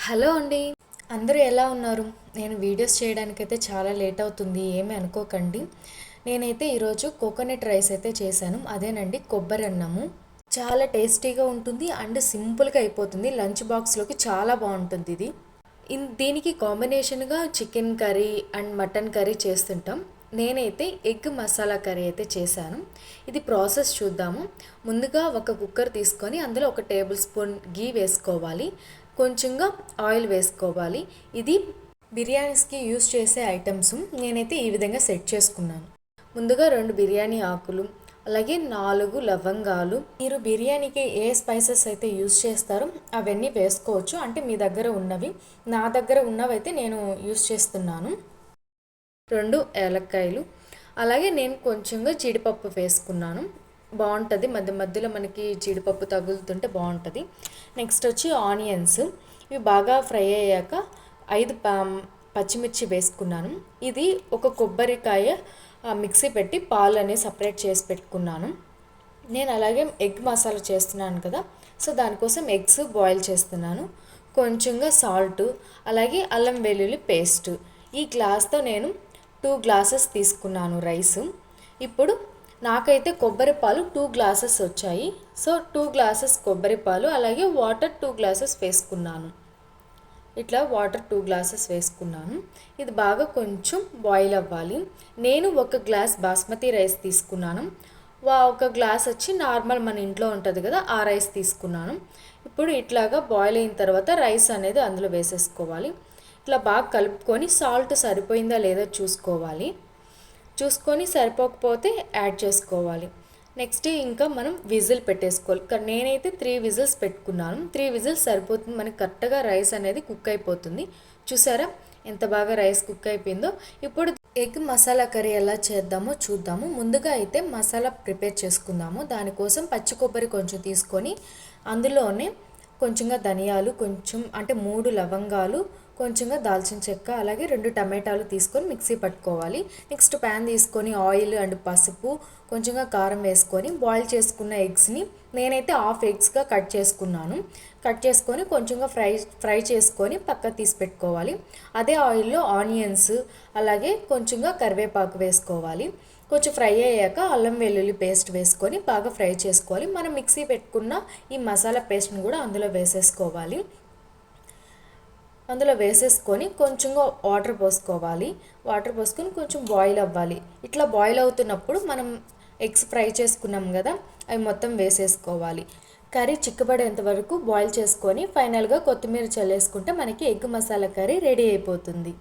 Hello అండి. అందరూ ఎలా ఉన్నారు? నేను వీడియోస్ చేయడానికైతే చాలా లేట్ అవుతుంది. ఏమీ అనుకోకండి. నేనైతే ఈరోజు కోకోనట్ రైస్ అయితే చేశాను. అదేనండి కొబ్బరి అన్నము. చాలా టేస్టీగా ఉంటుంది అండ్ సింపుల్గా అయిపోతుంది. లంచ్ బాక్స్లోకి చాలా బాగుంటుంది ఇది. దీనికి కాంబినేషన్గా chicken curry and mutton curry చేస్తుంటాం. నేనైతే ఎగ్ మసాలా కర్రీ అయితే చేశాను. ఇది ప్రాసెస్ చూద్దాము. ముందుగా ఒక కుక్కర్ తీసుకొని అందులో ఒక టేబుల్ స్పూన్ గీ వేసుకోవాలి, కొంచెంగా ఆయిల్ వేసుకోవాలి. ఇది బిర్యానీస్కి యూస్ చేసే ఐటమ్స్ నేనైతే ఈ విధంగా సెట్ చేసుకున్నాను. ముందుగా 2 బిర్యానీ ఆకులు, అలాగే 4 లవంగాలు. మీరు బిర్యానీకి ఏ స్పైసెస్ అయితే యూస్ చేస్తారో అవన్నీ వేసుకోవచ్చు, అంటే మీ దగ్గర ఉన్నవి. నా దగ్గర ఉన్నవైతే నేను యూస్ చేస్తున్నాను. 2 ఏలక్కాయలు, అలాగే నేను కొంచెంగా జీడిపప్పు వేసుకున్నాను. బాగుంటుంది, మధ్య మధ్యలో మనకి జీడిపప్పు తగులుతుంటే బాగుంటుంది. నెక్స్ట్ వచ్చి ఆనియన్స్. ఇవి బాగా ఫ్రై అయ్యాక 5 పచ్చిమిర్చి వేసుకున్నాను. ఇది ఒక కొబ్బరికాయ మిక్సీ పెట్టి పాలు అనేది సపరేట్ చేసి పెట్టుకున్నాను. నేను అలాగే ఎగ్ మసాలా చేస్తున్నాను కదా, సో దానికోసం ఎగ్స్ బాయిల్ చేస్తున్నాను. కొంచెంగా సాల్ట్, అలాగే అల్లం వెల్లుల్లి పేస్ట్. ఈ గ్లాస్తో నేను 2 గ్లాసెస్ తీసుకున్నాను రైస్. ఇప్పుడు నాకైతే కొబ్బరి పాలు 2 గ్లాసెస్ వచ్చాయి. సో 2 గ్లాసెస్ కొబ్బరి పాలు, అలాగే వాటర్ 2 గ్లాసెస్ వేసుకున్నాను. ఇట్లా వాటర్ 2 గ్లాసెస్ వేసుకున్నాను. ఇది బాగా కొంచెం బాయిల్ అవ్వాలి. నేను 1 గ్లాస్ బాస్మతి రైస్ తీసుకున్నాను. 1 గ్లాస్ వచ్చి నార్మల్ మన ఇంట్లో ఉంటుంది కదా, ఆ రైస్ తీసుకున్నాను. ఇప్పుడు ఇట్లాగా బాయిల్ అయిన తర్వాత రైస్ అనేది అందులో వేసేసుకోవాలి. ఇట్లా బాగా కలుపుకొని సాల్ట్ సరిపోయిందా లేదా చూసుకోవాలి. చూసుకొని సరిపోకపోతే యాడ్ చేసుకోవాలి. నెక్స్ట్ ఇంకా మనం విజిల్ పెట్టేసుకోవాలి. నేనైతే 3 విజిల్స్ పెట్టుకున్నాను. 3 విజిల్స్ సరిపోతుంది, మనకి కరెక్ట్గా రైస్ అనేది కుక్ అయిపోతుంది. చూసారా ఎంత బాగా రైస్ కుక్ అయిపోయిందో. ఇప్పుడు ఎగ్ మసాలా కర్రీ ఎలా చేద్దామో చూద్దాము. ముందుగా అయితే మసాలా ప్రిపేర్ చేసుకుందాము. దానికోసం పచ్చి కొబ్బరి కొంచెం తీసుకొని అందులోనే కొంచెంగా ధనియాలు, కొంచెం అంటే 3 లవంగాలు, కొంచెంగా దాల్చిన చెక్క, అలాగే 2 టమాటాలు తీసుకొని మిక్సీ పట్టుకోవాలి. నెక్స్ట్ ప్యాన్ తీసుకొని ఆయిల్ అండ్ పసుపు, కొంచెంగా కారం వేసుకొని బాయిల్ చేసుకున్న ఎగ్స్ని నేనైతే హాఫ్ ఎగ్స్గా కట్ చేసుకున్నాను. కట్ చేసుకొని కొంచెంగా ఫ్రై చేసుకొని పక్క తీసి పెట్టుకోవాలి. అదే ఆయిల్లో ఆనియన్స్, అలాగే కొంచెంగా కరివేపాకు వేసుకోవాలి. కొంచెం ఫ్రై అయ్యాక అల్లం వెల్లుల్లి పేస్ట్ వేసుకొని బాగా ఫ్రై చేసుకోవాలి. మనం మిక్సీ పెట్టుకున్న ఈ మసాలా పేస్ట్ని కూడా అందులో వేసేసుకోవాలి. అందులో వేసేసుకొని కొంచెంగా వాటర్ పోసుకోవాలి. వాటర్ పోసుకొని కొంచెం బాయిల్ అవ్వాలి. ఇట్లా బాయిల్ అవుతున్నప్పుడు మనం ఎగ్స్ ఫ్రై చేసుకున్నాం కదా, అవి మొత్తం వేసేసుకోవాలి. కర్రీ చిక్కబడేంత వరకు బాయిల్ చేసుకొని ఫైనల్గా కొత్తిమీర చల్లేసుకుంటే మనకి ఎగ్ మసాలా కర్రీ రెడీ అయిపోతుంది.